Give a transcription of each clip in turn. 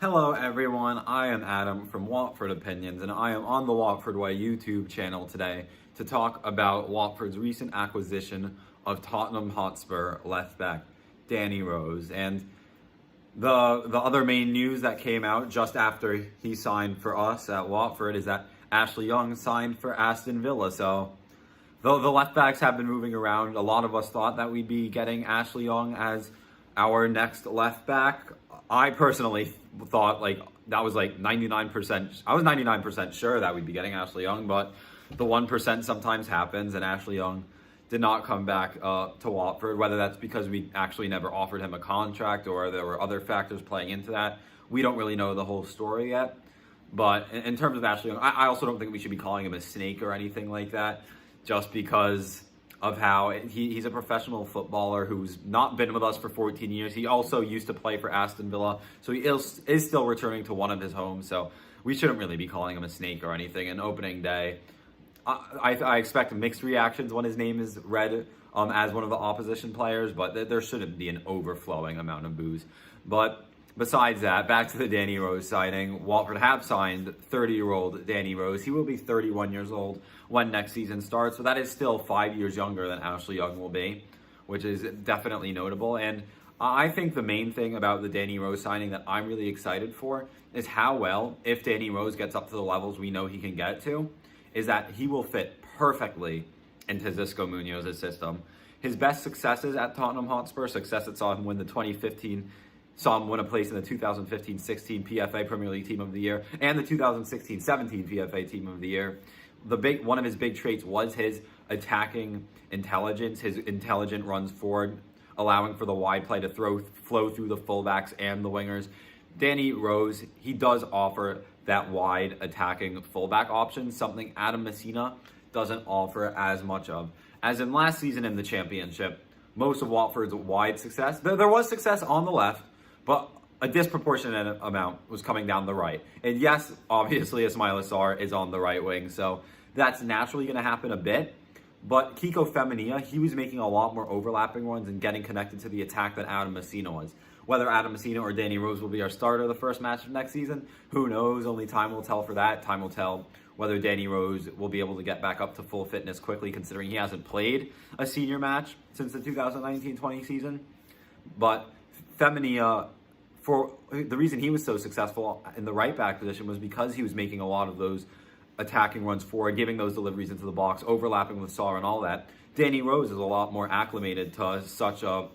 Hello everyone, I am Adam from Watford Opinions and I am on the Watford Way YouTube channel today to talk about Watford's recent acquisition of Tottenham Hotspur left back Danny Rose. And the other main news that came out just after he signed for us at Watford is that Ashley Young signed for Aston Villa. So though the left backs have been moving around, a lot of us thought that we'd be getting Ashley Young as our next left back. I personally thought that was 99%. I was 99% sure that we'd be getting Ashley Young, but the 1% sometimes happens, and Ashley Young did not come back to Watford. Whether that's because we actually never offered him a contract or there were other factors playing into that, we don't really know the whole story yet. But in terms of Ashley Young, I also don't think we should be calling him a snake or anything like that, just because of how he's a professional footballer who's not been with us for 14 years. He also used to play for Aston Villa, so he is still returning to one of his homes. So we shouldn't really be calling him a snake or anything. And opening day, I expect mixed reactions when his name is read as one of the opposition players, but there shouldn't be an overflowing amount of boos. But besides that, back to the Danny Rose signing. Watford have signed 30-year-old Danny Rose. He will be 31 years old when next season starts, so that is still 5 years younger than Ashley Young will be, which is definitely notable. And I think the main thing about the Danny Rose signing that I'm really excited for is how well, if Danny Rose gets up to the levels we know he can get to, is that he will fit perfectly into Xisco Munoz's system. His best successes at Tottenham Hotspur, success that saw him win the 2015, saw him win a place in the 2015-16 PFA Premier League Team of the Year and the 2016-17 PFA Team of the Year. One of his big traits was his attacking intelligence, his intelligent runs forward, allowing for the wide play to flow through the fullbacks and the wingers. Danny Rose, he does offer that wide attacking fullback option, something Adam Messina doesn't offer as much of. As in last season in the Championship, most of Watford's wide success, there was success on the left, but a disproportionate amount was coming down the right. And yes, obviously Ismail Assar is on the right wing, so that's naturally going to happen a bit. But Kiko Femenia, he was making a lot more overlapping runs and getting connected to the attack than Adam Messina was. Whether Adam Messina or Danny Rose will be our starter the first match of next season, who knows? Only time will tell for that. Time will tell whether Danny Rose will be able to get back up to full fitness quickly, considering he hasn't played a senior match since the 2019-20 season. But Femenia, for the reason he was so successful in the right back position was because he was making a lot of those attacking runs forward, giving those deliveries into the box, overlapping with Saar and all that. Danny Rose is a lot more acclimated to such a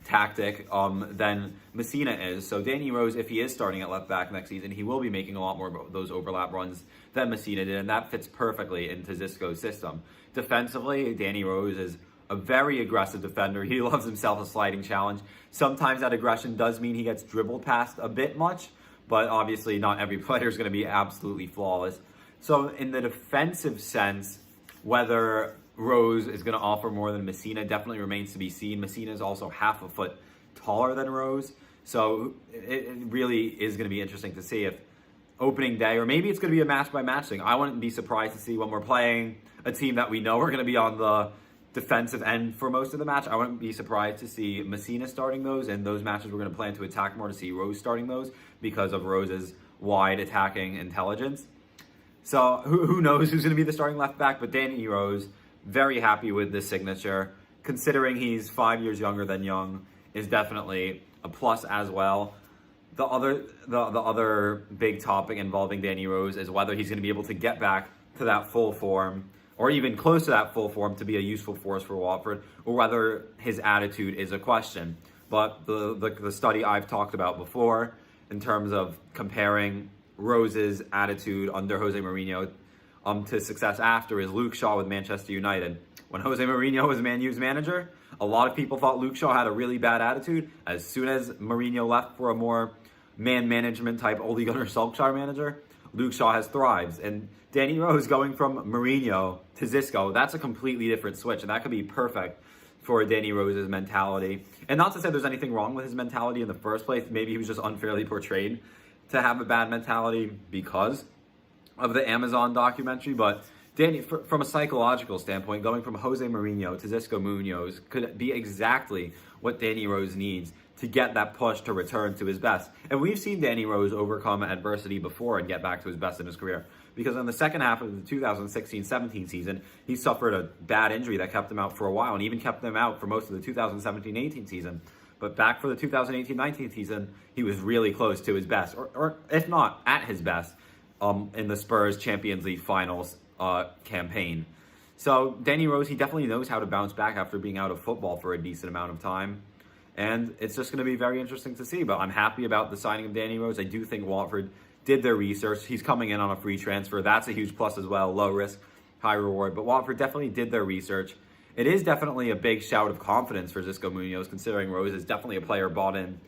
tactic than Messina is. So Danny Rose, if he is starting at left back next season, he will be making a lot more of those overlap runs than Messina did, and that fits perfectly into Xisco's system. Defensively, Danny Rose is a very aggressive defender. He loves himself a sliding challenge. Sometimes that aggression does mean he gets dribbled past a bit much, but obviously not every player is going to be absolutely flawless. So in the defensive sense, whether Rose is going to offer more than Messina definitely remains to be seen. Messina is also half a foot taller than Rose, so it really is going to be interesting to see if opening day, or maybe it's going to be a match-by-match thing. I wouldn't be surprised to see when we're playing a team that we know are going to be on the defensive end for most of the match. I wouldn't be surprised to see Messina starting those, and those matches we're going to plan to attack more to see Rose starting those because of Rose's wide attacking intelligence. So who knows who's going to be the starting left back, but Danny Rose, very happy with this signature. Considering he's 5 years younger than Young, is definitely a plus as well. The other big topic involving Danny Rose is whether he's going to be able to get back to that full form, or even close to that full form to be a useful force for Watford, or whether his attitude is a question. But the study I've talked about before, in terms of comparing Rose's attitude under Jose Mourinho to success after, is Luke Shaw with Manchester United. When Jose Mourinho was Man U's manager, a lot of people thought Luke Shaw had a really bad attitude. As soon as Mourinho left for a more man management type Ole Gunnar Solskjaer manager, Luke Shaw has thrived. And Danny Rose going from Mourinho to Xisco, that's a completely different switch, and that could be perfect for Danny Rose's mentality. And not to say there's anything wrong with his mentality in the first place. Maybe he was just unfairly portrayed to have a bad mentality because of the Amazon documentary, but Danny, from a psychological standpoint, going from Jose Mourinho to Xisco Munoz could be exactly what Danny Rose needs to get that push to return to his best. And we've seen Danny Rose overcome adversity before and get back to his best in his career. Because in the second half of the 2016-17 season, he suffered a bad injury that kept him out for a while and even kept him out for most of the 2017-18 season. But back for the 2018-19 season, he was really close to his best, or if not at his best, in the Spurs Champions League Finals campaign. So Danny Rose, he definitely knows how to bounce back after being out of football for a decent amount of time. And it's just going to be very interesting to see. But I'm happy about the signing of Danny Rose. I do think Watford did their research. He's coming in on a free transfer. That's a huge plus as well. Low risk, high reward. But Watford definitely did their research. It is definitely a big shout of confidence for Xisco Munoz, considering Rose is definitely a player bought in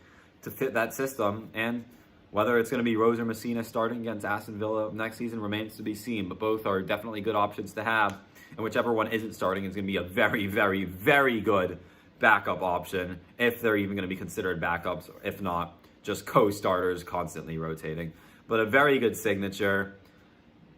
to fit that system. And whether it's going to be Rose or Messina starting against Aston Villa next season remains to be seen. But both are definitely good options to have. And whichever one isn't starting is going to be a very, very, very good backup option, if they're even going to be considered backups, if not just co-starters constantly rotating. But a very good signature,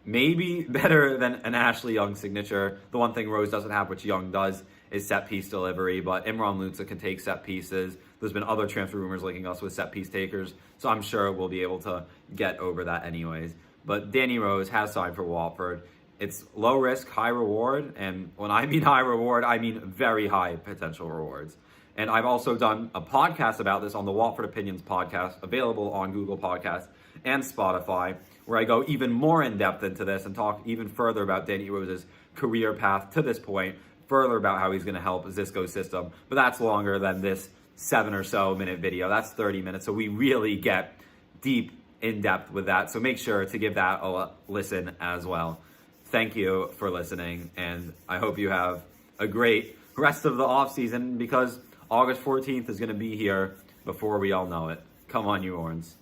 maybe better than an Ashley Young signature. The one thing Rose doesn't have, which Young does, is set piece delivery, but Imran Lutza can take set pieces. There's been other transfer rumors linking us with set piece takers, so I'm sure we'll be able to get over that anyways. But Danny Rose has signed for Watford. It's low risk, high reward, and when I mean high reward, I mean very high potential rewards. And I've also done a podcast about this on the Watford Opinions podcast, available on Google Podcasts and Spotify, where I go even more in depth into this and talk even further about Danny Rose's career path to this point, further about how he's going to help Xisco's system. But that's longer than this 7 or so minute video. That's 30 minutes, so we really get deep in depth with that. So make sure to give that a listen as well. Thank you for listening, and I hope you have a great rest of the offseason, because August 14th is going to be here before we all know it. Come on, you Horns.